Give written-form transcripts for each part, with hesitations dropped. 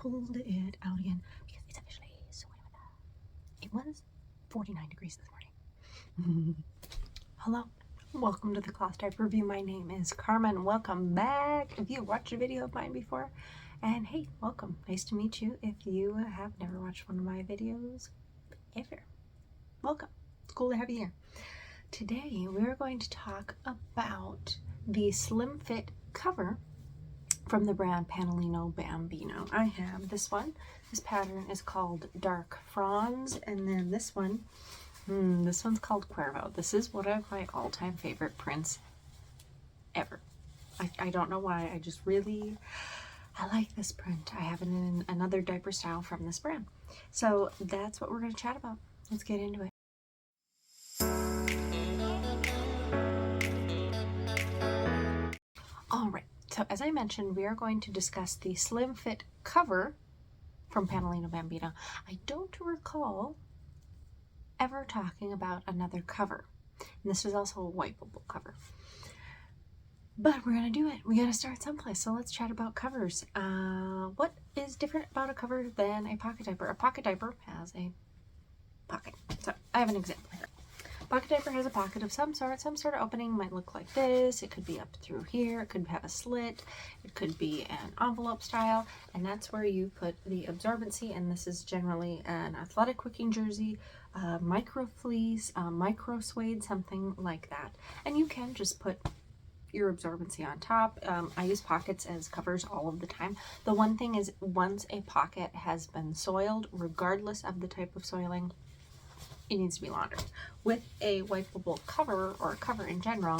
pulled it out again because it's officially so winter. It was 49 degrees this morning. Hello, welcome to the Class Diaper Review. My name is Carmen. Welcome back if you watched a video of mine before. And hey, welcome. Nice to meet you if you have never watched one of my videos ever. Welcome. It's cool to have you here. Today we're going to talk about the slim fit cover from the brand Pannolino Bambino. I have this one. This pattern is called Dark Fronds, and then this one, this one's called Cuervo. This is one of my all-time favorite prints ever. I don't know why, I like this print. I have it in another diaper style from this brand. So that's what we're going to chat about. Let's get into it. All right. So as I mentioned, we are going to discuss the slim fit cover from Pannolino Bambino. I don't recall ever talking about another cover. And this is also a wipeable cover. But we're going to do it. We got to start someplace. So let's chat about covers. What is different about a cover than a pocket diaper? A pocket diaper has a pocket. So I have an example here. Pocket diaper has a pocket of some sort of opening. Might look like this. It could be up through here. It could have a slit. It could be an envelope style, and that's where you put the absorbency. And this is generally an athletic wicking jersey, micro fleece, micro suede, something like that. And you can just put your absorbency on top. I use pockets as covers all of the time. The one thing is, once a pocket has been soiled, regardless of the type of soiling, it needs to be laundered. With a wipeable cover, or a cover in general,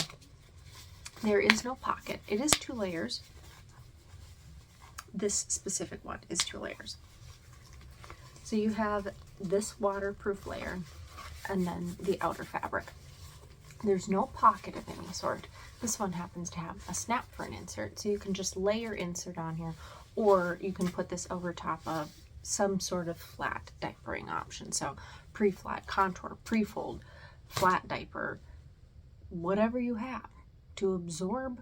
there is no pocket. It is 2 layers. This specific one is 2 layers. So you have this waterproof layer and then the outer fabric. There's no pocket of any sort. This one happens to have a snap for an insert, so you can just lay your insert on here, or you can put this over top of some sort of flat diapering option. So pre-flat, contour, pre-fold, flat diaper, whatever you have to absorb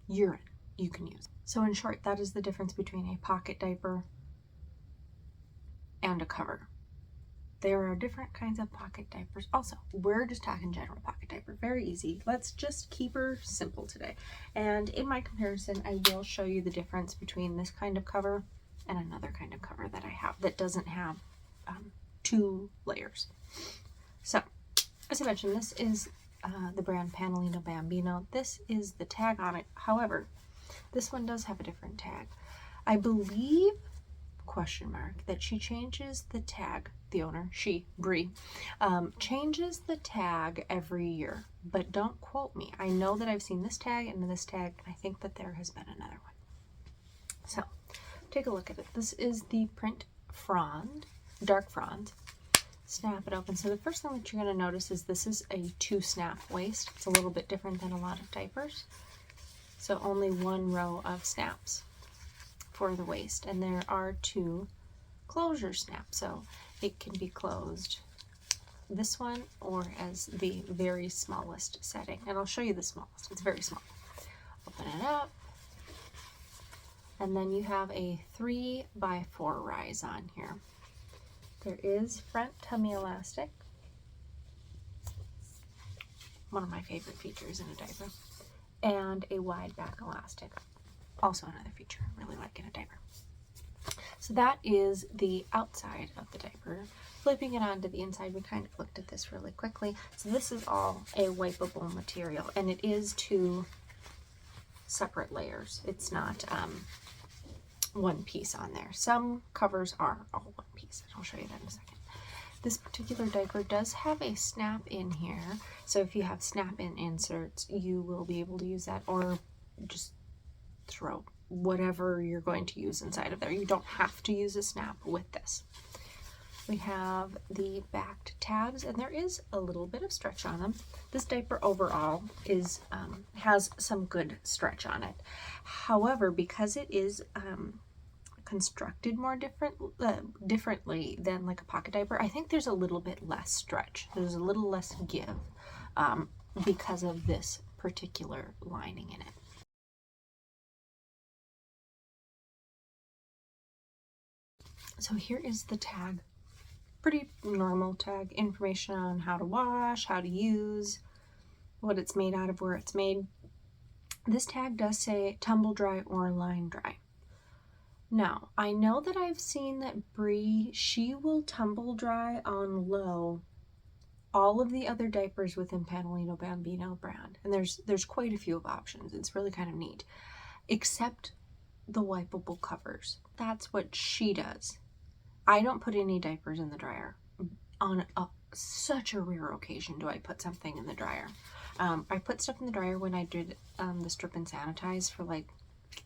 urine, you can use. So in short, that is the difference between a pocket diaper and a cover. There are different kinds of pocket diapers. Also, we're just talking general pocket diaper. Very easy. Let's just keep her simple today. And in my comparison, I will show you the difference between this kind of cover and another kind of cover that I have that doesn't have 2 layers. So, as I mentioned, this is the brand Pannolino Bambino. This is the tag on it. However, this one does have a different tag. I believe, question mark, that she changes the tag, the owner, she, Brie, changes the tag every year, but don't quote me. I know that I've seen this tag and this tag, and I think that there has been another one. So, take a look at it. This is the print frond, dark frond. Snap it open. So the first thing that you're going to notice is this is a 2-snap waist. It's a little bit different than a lot of diapers. So only 1 row of snaps for the waist, and there are 2 closure snaps, so it can be closed this one or as the very smallest setting, and I'll show you the smallest. It's very small. Open it up, and then you have a 3x4 rise on here. There is front tummy elastic, one of my favorite features in a diaper, and a wide back elastic. Also another feature I really like in a diaper. So that is the outside of the diaper. Flipping it onto the inside, we kind of looked at this really quickly. So this is all a wipeable material, and it is 2 separate layers. It's not one piece on there. Some covers are all one piece. I'll show you that in a second. This particular diaper does have a snap in here. So if you have snap-in inserts, you will be able to use that, or just throw whatever you're going to use inside of there. You don't have to use a snap with this. We have the backed tabs, and there is a little bit of stretch on them. This diaper overall is has some good stretch on it. However, because it is constructed more differently than like a pocket diaper, I think there's a little bit less stretch. There's a little less give because of this particular lining in it. So here is the tag. Pretty normal tag. Information on how to wash, how to use, what it's made out of, where it's made. This tag does say tumble dry or line dry. Now, I know that I've seen that Bree, she will tumble dry on low all of the other diapers within Pannolino Bambino brand. And there's quite a few of options. It's really kind of neat. Except the wipeable covers. That's what she does. I don't put any diapers in the dryer. On such a rare occasion do I put something in the dryer. I put stuff in the dryer when I did the strip and sanitize for like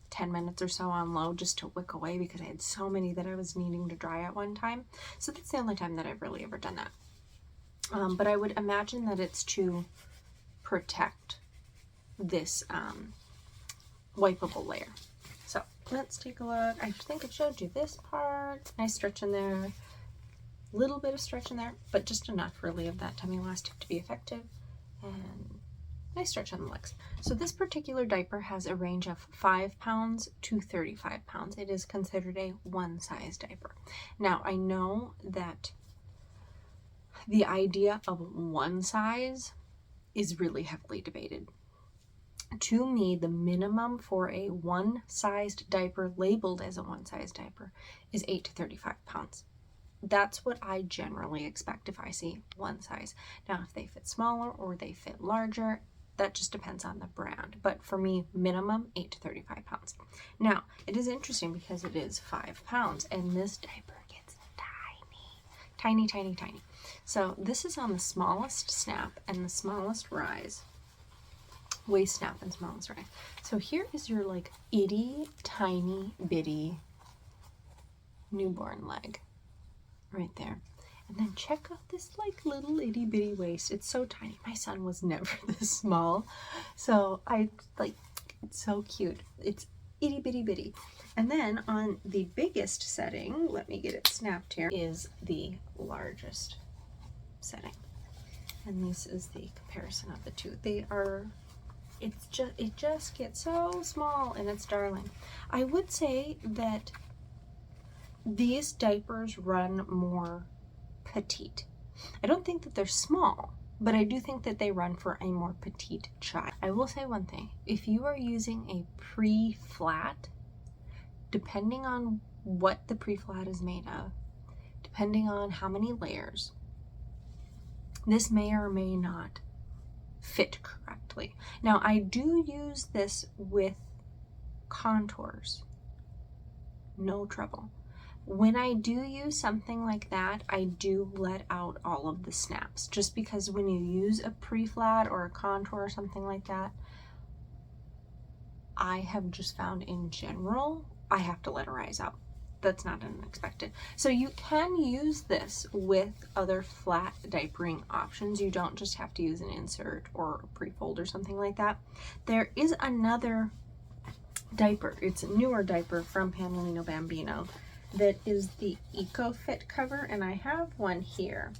10 minutes or so on low just to wick away because I had so many that I was needing to dry at one time. So that's the only time that I've really ever done that. But I would imagine that it's to protect this wipeable layer. So let's take a look. I think I showed you this part. Nice stretch in there. Little bit of stretch in there, but just enough really of that tummy elastic to be effective. And nice stretch on the legs. So this particular diaper has a range of 5 pounds to 35 pounds. It is considered a one size diaper. Now I know that the idea of one size is really heavily debated. To me, the minimum for a one-sized diaper labeled as a one-sized diaper is 8 to 35 pounds. That's what I generally expect if I see one size. Now, if they fit smaller or they fit larger, that just depends on the brand. But for me, minimum 8 to 35 pounds. Now, it is interesting because it is 5 pounds, and this diaper gets tiny, tiny, tiny, tiny. So this is on the smallest snap and the smallest rise. Waist snap and smallest rise. So here is your like itty tiny bitty newborn leg right there. And then check out this like little itty bitty waist. It's so tiny. My son was never this small. So I like, it's so cute. It's itty bitty bitty. And then on the biggest setting, let me get it snapped here, is the largest setting. And this is the comparison of the two. They are, it just gets so small and it's darling. I would say that these diapers run more petite. I don't think that they're small, but I do think that they run for a more petite child. I will say one thing, if you are using a pre-flat, depending on what the pre-flat is made of, depending on how many layers, this may or may not fit correctly. Now, I do use this with contours, no trouble. When I do use something like that, I do let out all of the snaps, just because when you use a pre-flat or a contour or something like that, I have just found in general, I have to let it rise out. That's not unexpected. So you can use this with other flat diapering options. You don't just have to use an insert or a pre-fold or something like that. There is another diaper. It's a newer diaper from Pannolino Bambino that is the EcoFit cover, and I have one here.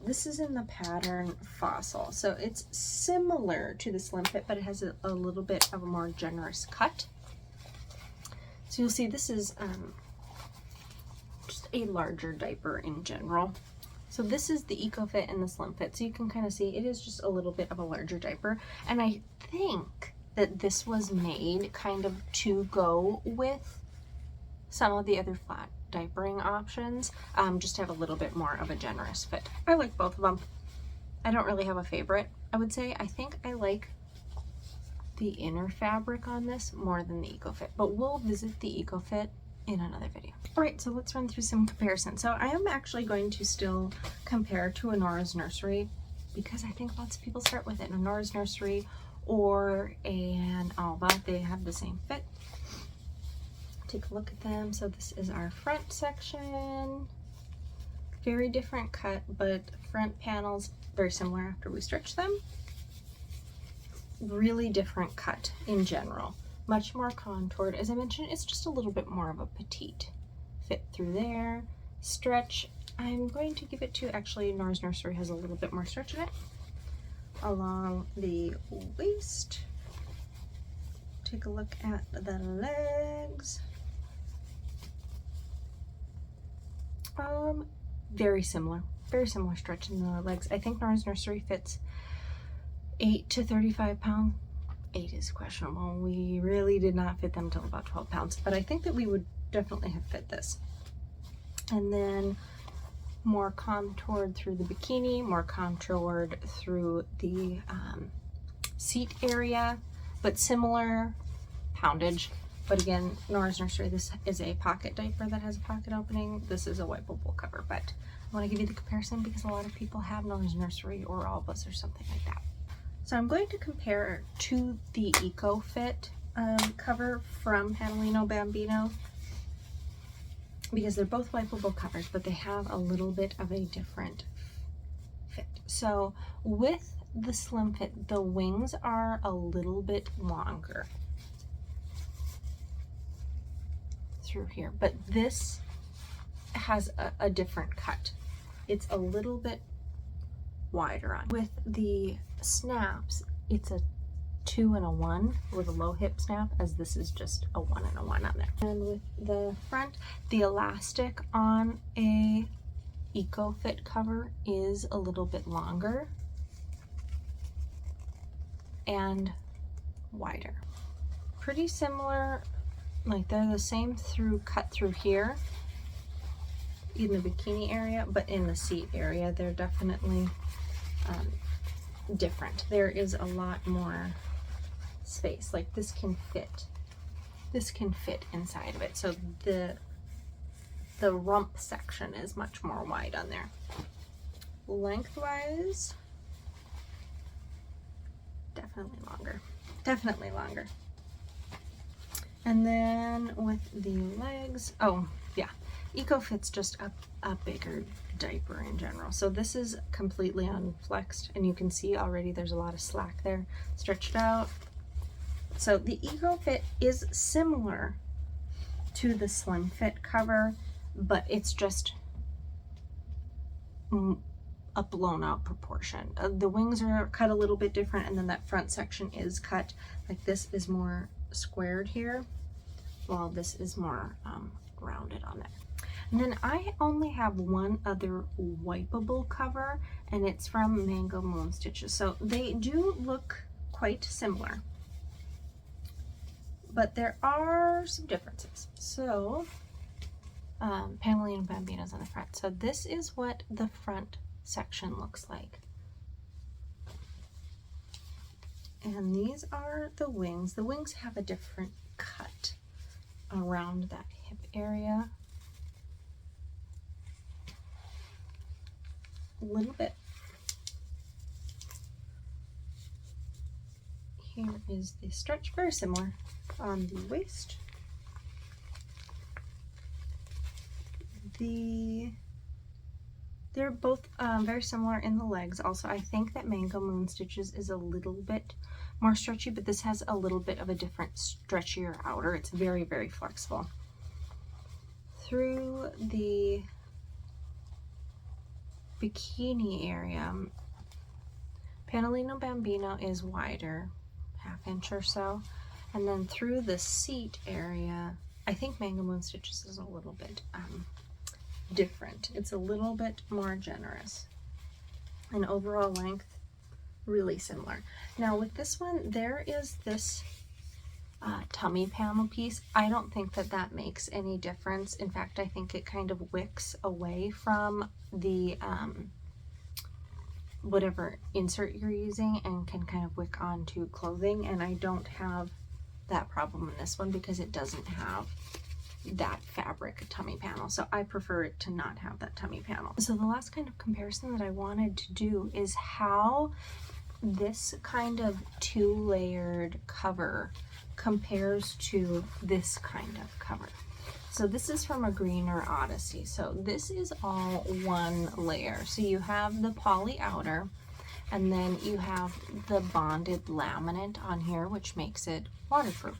This is in the pattern Fossil, so it's similar to the Slim Fit, but it has a little bit of a more generous cut. So you'll see this is just a larger diaper in general. So this is the EcoFit and the Slim Fit, so you can kind of see it is just a little bit of a larger diaper, and I think that this was made kind of to go with some of the other flat diapering options, just to have a little bit more of a generous fit. I like both of them. I don't really have a favorite. I would say I think I like the inner fabric on this more than the EcoFit, but we'll visit the EcoFit in another video. All right, so let's run through some comparisons. So I am actually going to still compare to a NORA'S Nursery because I think lots of people start with it. A NORA'S Nursery or an Alba, they have the same fit. Take a look at them. So this is our front section. Very different cut, but front panels very similar after we stretch them. Really different cut in general. Much more contoured. As I mentioned, it's just a little bit more of a petite fit through there. Stretch, I'm going to give it to, actually NORA'S Nursery has a little bit more stretch in it. Along the waist. Take a look at the legs. Very similar stretch in the legs. I think NORA'S Nursery fits 8 to 35 pounds. 8 is questionable. We really did not fit them till about 12 pounds, but I think that we would definitely have fit this. And then more contoured through the bikini, more contoured through the seat area, but similar poundage. But again, NORA'S Nursery, this is a pocket diaper that has a pocket opening. This is a wipeable cover, but I want to give you the comparison because a lot of people have NORA'S Nursery or ODYSSEY or something like that. So I'm going to compare to the EcoFit cover from Pannolino Bambino because they're both wipeable covers, but they have a little bit of a different fit. So with the slim fit, the wings are a little bit longer through here, but this has a different cut. It's a little bit wider on. With the snaps, it's a 2 and a 1 with a low hip snap, as this is just a 1 and a 1 on there. And with the front, the elastic on a EcoFit cover is a little bit longer and wider. Pretty similar, like they're the same cut through here in the bikini area, but in the seat area they're definitely different. There is a lot more space. Like this can fit inside of it, so the rump section is much more wide on there. Lengthwise, definitely longer. And then with the legs, oh yeah, EcoFit's just a bigger diaper in general. So this is completely unflexed, and you can see already there's a lot of slack there, stretched out. So the EcoFit is similar to the slim fit cover, but it's just a blown out proportion. The wings are cut a little bit different, and then that front section is cut. Like this is more squared here, while this is more rounded on there. And then I only have one other wipeable cover, and it's from Mango Moon Stitches. So they do look quite similar, but there are some differences. So Pannolino Bambino's on the front. So this is what the front section looks like. And these are the wings. The wings have a different cut around that hip area. A little bit. Here is the stretch, very similar on the waist. They're both very similar in the legs. Also, I think that Mango Moon Stitches is a little bit more stretchy, but this has a little bit of a different stretchier outer. It's very, very flexible. Through the bikini area, Pannolino Bambino is wider, 1/2 inch or so. And then through the seat area, I think Mango Moon Stitches is a little bit different. It's a little bit more generous. And overall length, really similar. Now with this one, there is this tummy panel piece. I don't think that that makes any difference. In fact, I think it kind of wicks away from the whatever insert you're using and can kind of wick onto clothing, and I don't have that problem in this one because it doesn't have that fabric tummy panel, so I prefer it to not have that tummy panel. So the last kind of comparison that I wanted to do is how this kind of 2-layered cover compares to this kind of cover. So this is from a greener Odyssey. So this is all 1 layer. So you have the poly outer, and then you have the bonded laminate on here, which makes it waterproof.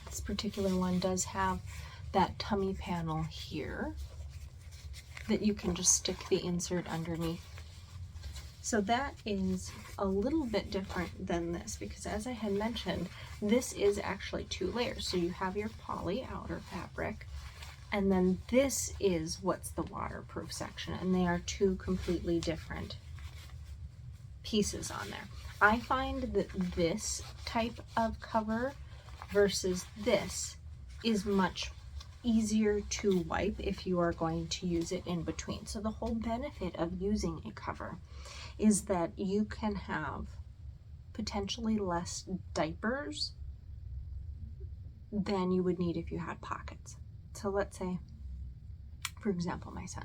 This particular one does have that tummy panel here that you can just stick the insert underneath. So that is a little bit different than this because, as I had mentioned, this is actually 2 layers. So you have your poly outer fabric, And then this is what's the waterproof section, and they are two completely different pieces on there. I find that this type of cover versus this is much easier to wipe if you are going to use it in between. So the whole benefit of using a cover is that you can have potentially less diapers than you would need if you had pockets. So let's say, for example, my son,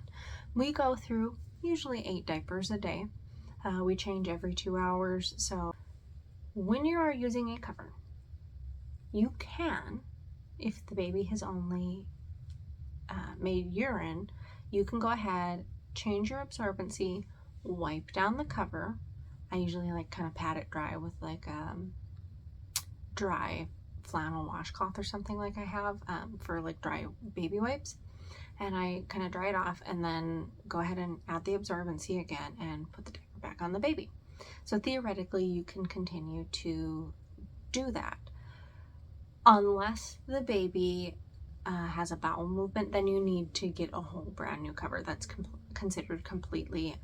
we go through usually 8 diapers a day. We change every 2 hours. So when you are using a cover, you can, if the baby has only made urine, you can go ahead, change your absorbency, wipe down the cover. I usually like kind of pat it dry with like dry flannel washcloth or something like I have for like dry baby wipes. And I kind of dry it off and then go ahead and add the absorbency again and put the diaper back on the baby. So theoretically, you can continue to do that. Unless the baby has a bowel movement, then you need to get a whole brand new cover that's considered completely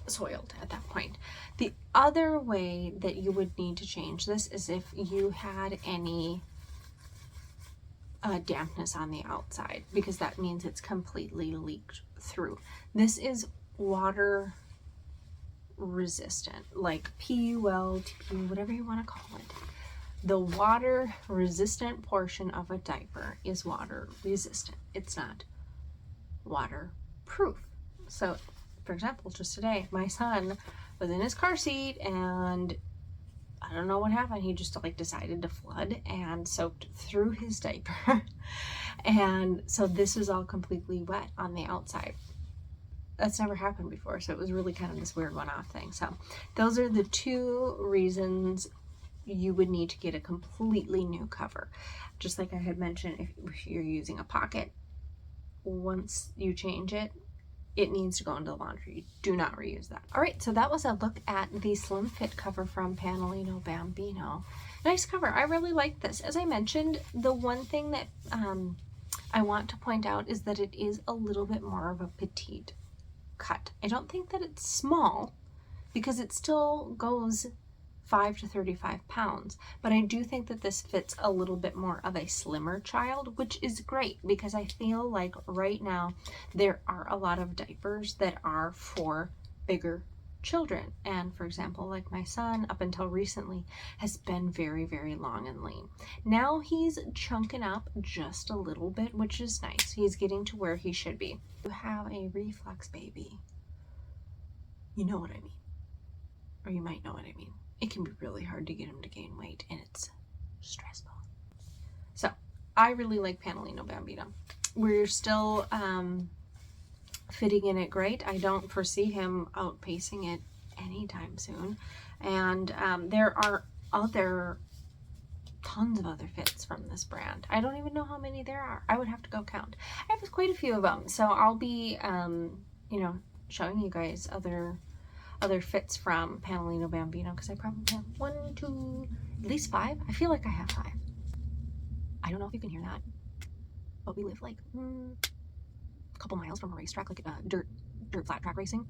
soiled at that point. The other way that you would need to change this is if you had any dampness on the outside, because that means it's completely leaked through. This is water resistant, like PUL, TPU, whatever you want to call it. The water resistant portion of a diaper is water resistant. It's not waterproof. So, for example, just today, my son was in his car seat and I don't know what happened. He just like decided to flood and soaked through his diaper. And so this is all completely wet on the outside. That's never happened before. So it was really kind of this weird one-off thing. So those are the 2 reasons you would need to get a completely new cover. Just like I had mentioned, if you're using a pocket, once you change it, it needs to go into the laundry. Do not reuse that. All right, so that was a look at the Slim Fit cover from Pannolino Bambino. Nice cover. I really like this. As I mentioned, the one thing that I want to point out is that it is a little bit more of a petite cut. I don't think that it's small because it still goes 5 to 35 pounds, but I do think that this fits a little bit more of a slimmer child, which is great because I feel like right now there are a lot of diapers that are for bigger children. And for example, like my son, up until recently, has been very, very long and lean. Now he's chunking up just a little bit, which is nice. He's getting to where he should be. You have a reflux baby, you know what I mean, or you might know what I mean. It can be really hard to get him to gain weight, and it's stressful. So I really like Pannolino Bambino. We're still fitting in it great. I don't foresee him outpacing it anytime soon. And there are tons of other fits from this brand. I don't even know how many there are. I would have to go count. I have quite a few of them. So I'll be, showing you guys other fits from Pannolino Bambino, because I probably have 1, 2, at least 5. I feel like I have 5. I don't know if you can hear that, but we live like a couple miles from a racetrack, like dirt flat track racing.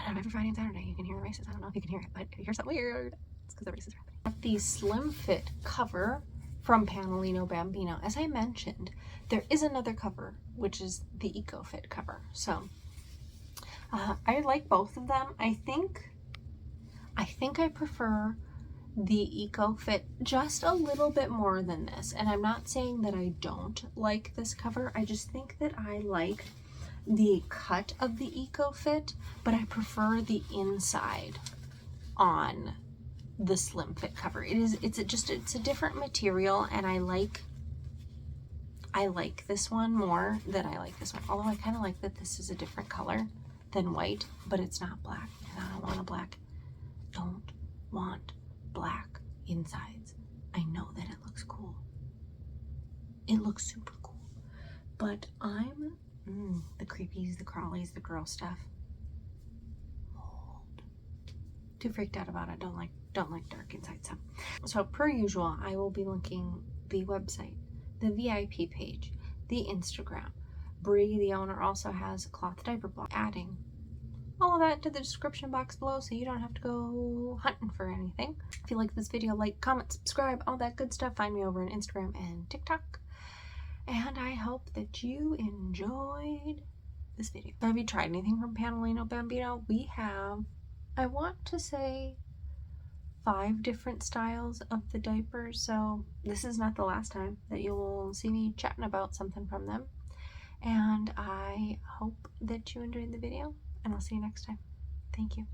Every Friday and Saturday you can hear the races. I don't know if you can hear it, but if you hear something weird, it's because the races are happening. The Slim Fit cover from Pannolino Bambino. As I mentioned, there is another cover, which is the Eco Fit cover. So I like both of them. I think I prefer the Eco Fit just a little bit more than this. And I'm not saying that I don't like this cover. I just think that I like the cut of the Eco Fit, but I prefer the inside on the Slim Fit cover. It's a different material, and I like this one more than I like this one. Although I kind of like that this is a different color than white, but it's not black, and I don't want a black. Don't want black insides. I know that it looks cool. It looks super cool, but I'm the creepies, the crawlies, the gross stuff. Mold. Too freaked out about it. Don't like dark inside stuff. So per usual, I will be linking the website the VIP page, the Instagram. Bree, the owner, also has a cloth diaper blog. Adding all of that to the description box below so you don't have to go hunting for anything. If you like this video, like, comment, subscribe, all that good stuff. Find me over on Instagram and TikTok. And I hope that you enjoyed this video. Have you tried anything from Pannolino Bambino? We have, I want to say, 5 different styles of the diaper, so this is not the last time that you'll see me chatting about something from them. And I hope that you enjoyed the video, and I'll see you next time. Thank you.